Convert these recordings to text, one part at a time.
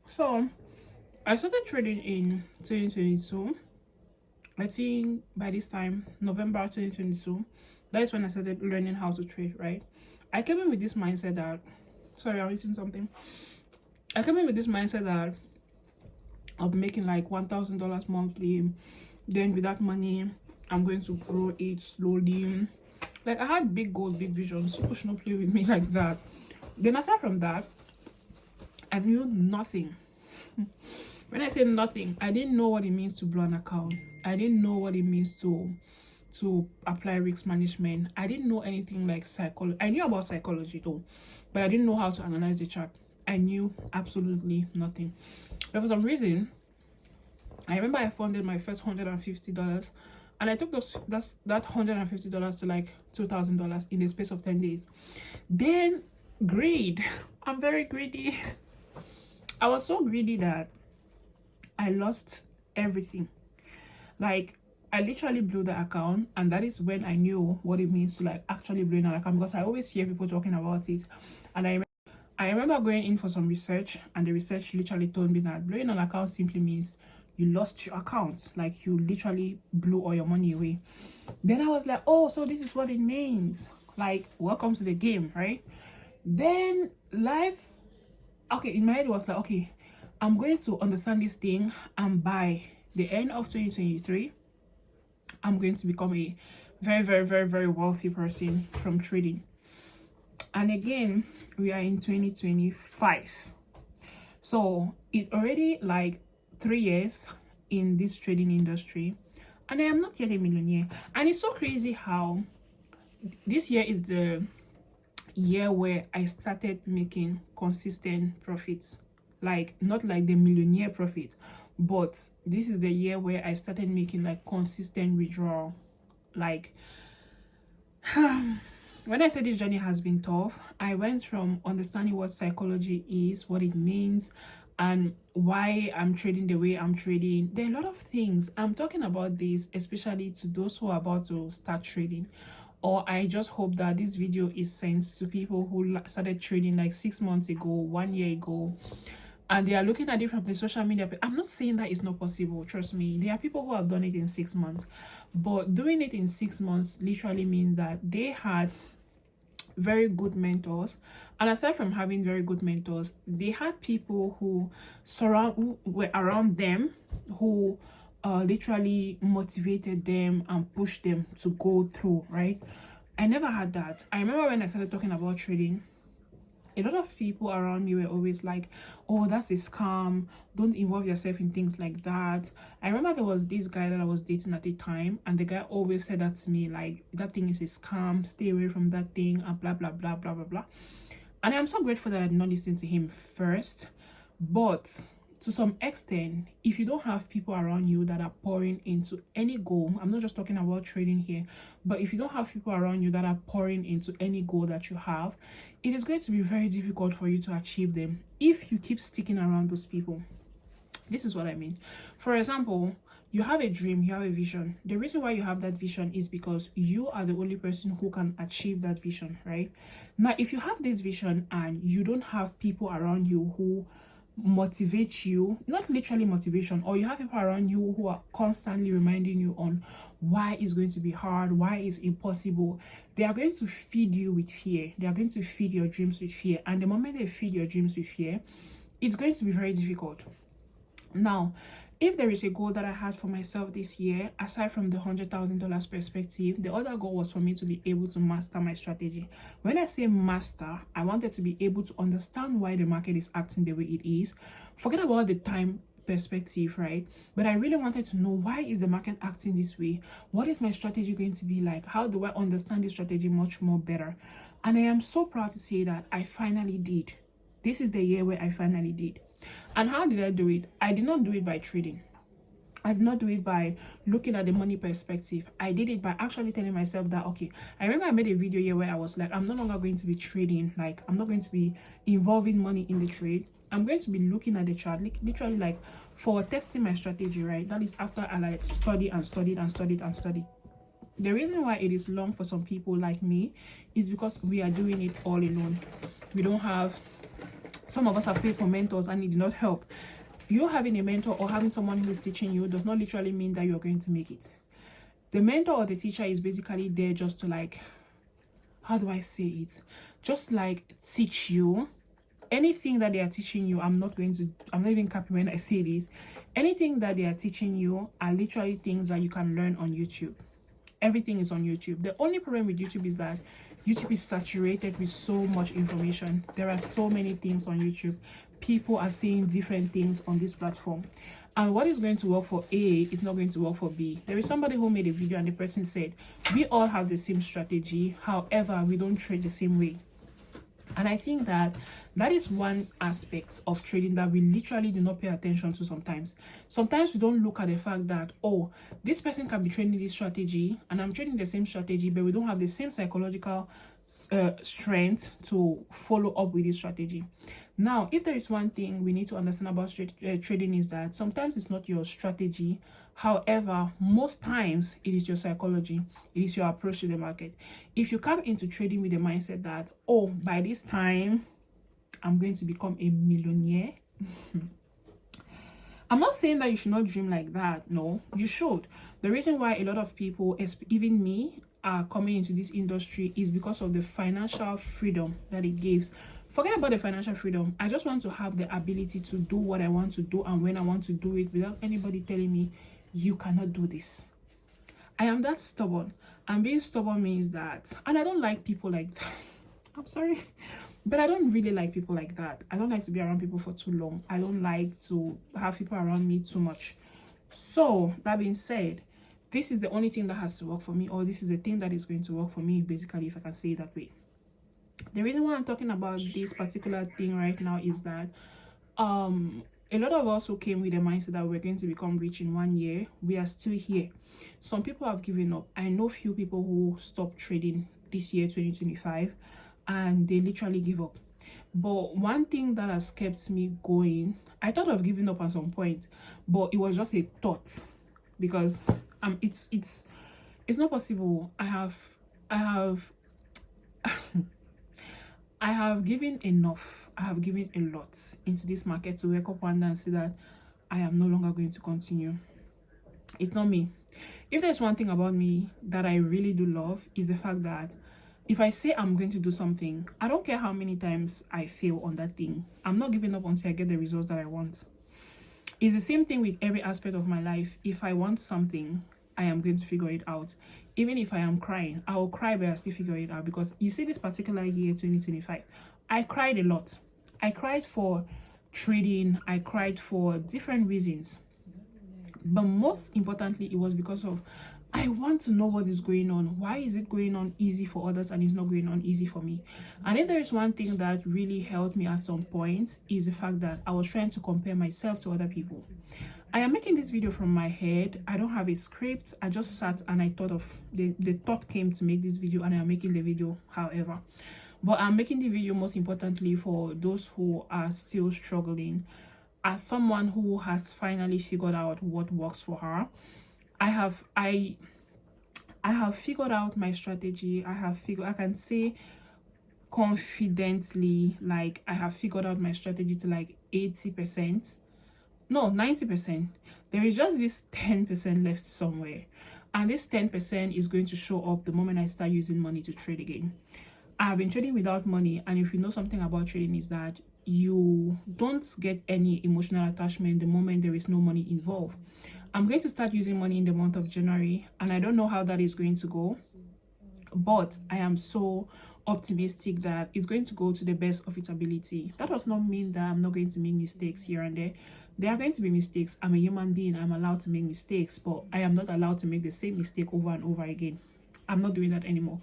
So I started trading in 2022. I think by this time, November 2022, that is when I started learning how to trade, right? I came in with this mindset that, sorry, I'm missing something. I came in with this mindset that I'll be making like $1,000 monthly. Then with that money, I'm going to grow it slowly. Like, I had big goals, big visions. People should not play with me like that. Then aside from that, I knew nothing. When I say nothing, I didn't know what it means to blow an account. I didn't know what it means to apply risk management. I didn't know anything like psychology. I knew about psychology though, but I didn't know how to analyze the chart. I knew absolutely nothing. But for some reason, I remember I funded my first $150, and I took that $150 to like $2,000 in the space of 10 days. Then greed. I'm very greedy. I was so greedy that I lost everything. Like, I literally blew the account, and that is when I knew what it means to like actually blow an account, because I always hear people talking about it. And I remember going in for some research, and the research literally told me that blowing an account simply means you lost your account, like you literally blew all your money away. Then I was like, oh, so this is what it means, like, welcome to the game, right? Then life, okay, in my head it was like, okay, I'm going to understand this thing, and by the end of 2023, I'm going to become a very, very, very, very wealthy person from trading. And again, we are in 2025. So it already like 3 years in this trading industry, and I am not yet a millionaire. And it's so crazy how this year is the year where I started making consistent profits. Like, not like the millionaire profit, but this is the year where I started making like consistent withdrawal. Like, when I say this journey has been tough, I went from understanding what psychology is, what it means, and why I'm trading the way I'm trading. There are a lot of things. I'm talking about this especially to those who are about to start trading. Or I just hope that this video is sent to people who started trading like 6 months ago, 1 year ago, and they are looking at it from the social media. I'm not saying that it's not possible, trust me. There are people who have done it in 6 months, but doing it in 6 months literally means that they had very good mentors, and aside from having very good mentors, they had people who were around them, who literally motivated them and pushed them to go through, right? I never had that. I remember when I started talking about trading, a lot of people around me were always like, oh, that's a scam, don't involve yourself in things like that. I remember there was this guy that I was dating at the time, and the guy always said that to me, like, that thing is a scam, stay away from that thing, and blah blah blah blah blah blah. And I'm so grateful that I did not listen to him first. But to some extent, if you don't have people around you that are pouring into any goal, I'm not just talking about trading here, but if you don't have people around you that are pouring into any goal that you have, it is going to be very difficult for you to achieve them if you keep sticking around those people. This is what I mean. For example, you have a dream, you have a vision. The reason why you have that vision is because you are the only person who can achieve that vision, right? Now, if you have this vision and you don't have people around you who motivate you, not literally motivation, or you have people around you who are constantly reminding you on why it's going to be hard, why it's impossible, they are going to feed you with fear. They are going to feed your dreams with fear, and the moment they feed your dreams with fear, it's going to be very difficult. Now, if there is a goal that I had for myself this year, aside from the $100,000 perspective, the other goal was for me to be able to master my strategy. When I say master, I wanted to be able to understand why the market is acting the way it is. Forget about the time perspective, right? But I really wanted to know, why is the market acting this way? What is my strategy going to be like? How do I understand this strategy much more better? And I am so proud to say that I finally did. This is the year where I finally did. And how did I do it? I did not do it by trading. I did not do it by looking at the money perspective. I did it by actually telling myself that, okay, I remember I made a video here where I was like, I'm no longer going to be trading. Like, I'm not going to be involving money in the trade. I'm going to be looking at the chart, literally like for testing my strategy, right? That is after I like studied and studied and studied and studied. The reason why it is long for some people like me is because we are doing it all alone. We don't have Some of us have paid for mentors and it did not help. You having a mentor or having someone who is teaching you does not literally mean that you're going to make it. The mentor or the teacher is basically there just to, like, how do I say it? Just like teach you. Anything that they are teaching you, I'm not even capping when I say this. Anything that they are teaching you are literally things that you can learn on YouTube. Everything is on YouTube. The only problem with YouTube is that YouTube is saturated with so much information. There are so many things on YouTube. People are saying different things on this platform. And what is going to work for A is not going to work for B. There is somebody who made a video and the person said, we all have the same strategy. However, we don't trade the same way. And I think that that is one aspect of trading that we literally do not pay attention to sometimes. Sometimes we don't look at the fact that, oh, this person can be trading this strategy and I'm trading the same strategy, but we don't have the same psychological strength to follow up with this strategy. Now, if there is one thing we need to understand about trading is that sometimes it's not your strategy. However, most times it is your psychology. It is your approach to the market. If you come into trading with the mindset that, oh, by this time, I'm going to become a millionaire. I'm not saying that you should not dream like that. No, you should. The reason why a lot of people, even me, are coming into this industry is because of the financial freedom that it gives. Forget about the financial freedom. I just want to have the ability to do what I want to do and when I want to do it without anybody telling me, you cannot do this. I am that stubborn. And being stubborn means that, and I don't like people like that. I'm sorry, but I don't really like people like that. I don't like to be around people for too long. I don't like to have people around me too much. So that being said, this is the only thing that has to work for me, or this is the thing that is going to work for me, basically, if I can say it that way. The reason why I'm talking about this particular thing right now is that a lot of us who came with the mindset that we're going to become rich in 1 year, we are still here. Some people have given up. I know few people who stopped trading this year, 2025, and they literally give up. But one thing that has kept me going, I thought of giving up at some point, but it was just a thought, because it's not possible. I have given enough. I have given a lot into this market to wake up one day and say that I am no longer going to continue. It's not me. If there's one thing about me that I really do love, is the fact that if I say I'm going to do something, I don't care how many times I fail on that thing. I'm not giving up until I get the results that I want. It's the same thing with every aspect of my life. If I want something, I am going to figure it out. Even if I am crying, I will cry, but I still figure it out. Because you see, this particular year, 2025, I cried a lot. I cried for trading. I cried for different reasons. But most importantly, it was because of, I want to know what is going on. Why is it going on easy for others and it's not going on easy for me? And if there is one thing that really helped me at some point, is the fact that I was trying to compare myself to other people. I am making this video from my head. I don't have a script. I just sat and I thought of, the thought came to make this video, and I am making the video however. But I'm making the video most importantly for those who are still struggling. As someone who has finally figured out what works for her, I have figured out my strategy. I can say confidently, like, I have figured out my strategy to like 80%. No, 90%. There is just this 10% left somewhere. And this 10% is going to show up the moment I start using money to trade again. I have been trading without money, and if you know something about trading, is that you don't get any emotional attachment the moment there is no money involved. I'm going to start using money in the month of January, and I don't know how that is going to go, but I am so optimistic that it's going to go to the best of its ability. That does not mean that I'm not going to make mistakes here and there. There are going to be mistakes. I'm a human being. I'm allowed to make mistakes, but I am not allowed to make the same mistake over and over again. I'm not doing that anymore.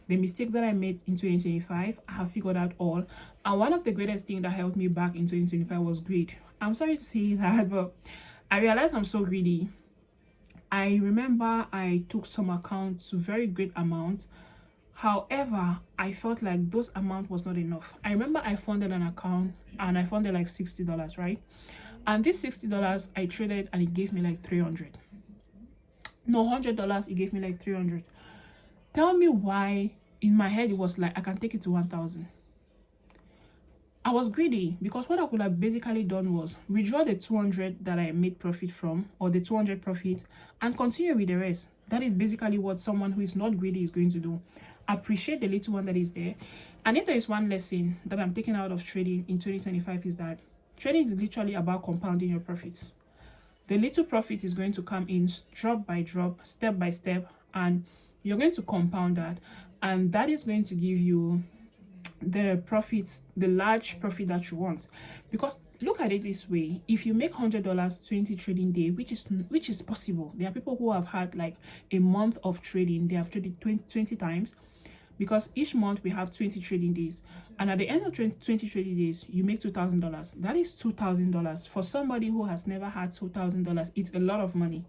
The mistakes that I made in 2025, I have figured out all. And one of the greatest things that helped me back in 2025 was greed. I'm sorry to say that, but I realized I'm so greedy. I remember I took some accounts to very great amount. However, I felt like those amount was not enough. I remember I funded an account and I funded like $60, right? And this $60 I traded and it gave me like 300. No, $100, it gave me like 300. Tell me why in my head it was like I can take it to 1,000. I was greedy, because what I could have basically done was withdraw the 200 that I made profit from, or the 200 profit, and continue with the rest. That is basically what someone who is not greedy is going to do. Appreciate the little one that is there. And if there is one lesson that I'm taking out of trading in 2025, is that trading is literally about compounding your profits. The little profit is going to come in drop by drop, step by step, and you're going to compound that, and that is going to give you the profits, the large profit that you want. Because look at it this way: if you make $100 20 trading day, which is possible, there are people who have had like a month of trading, they have traded 20 times, because each month we have 20 trading days, and at the end of 20 trading days you make $2,000. That is $2,000 for somebody who has never had $2,000. It's a lot of money.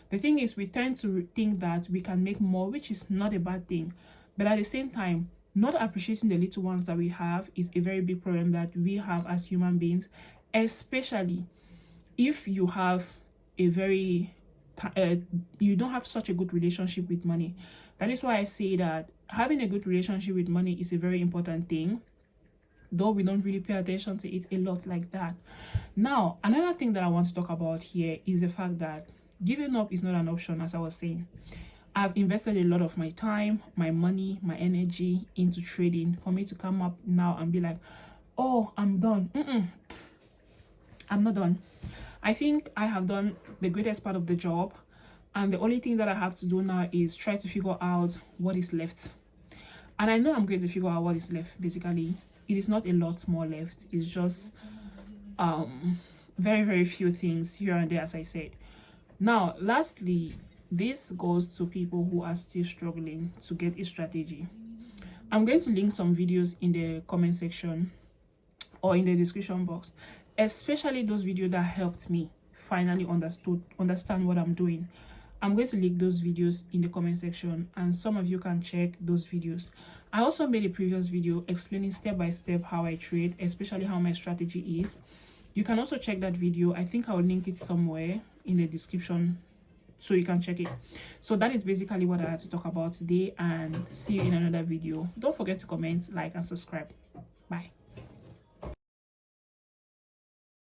The thing is, we tend to think that we can make more, which is not a bad thing, but at the same time, not appreciating the little ones that we have is a very big problem that we have as human beings, especially if you have a very you don't have such a good relationship with money. That is why I say that having a good relationship with money is a very important thing, though we don't really pay attention to it a lot like that. Now, another thing that I want to talk about here is the fact that giving up is not an option. As I was saying, I've invested a lot of my time, my money, my energy into trading. For me to come up now and be like, oh, I'm done. I'm not done. I think I have done the greatest part of the job, and the only thing that I have to do now is try to figure out what is left. And I know I'm going to figure out what is left. Basically, it is not a lot more left. It's just very, very few things here and there, as I said. Now, lastly, this goes to people who are still struggling to get a strategy. I'm going to link some videos in the comment section or in the description box, especially those videos that helped me finally understand what I'm doing. I'm going to link those videos in the comment section, and some of you can check those videos. I also made a previous video explaining step by step how I trade, especially how my strategy is. You can also check that video. I think I'll link it somewhere in the description so you can check it. So that is basically what I had to talk about today, and see you in another video. Don't forget to comment, like, and subscribe. Bye.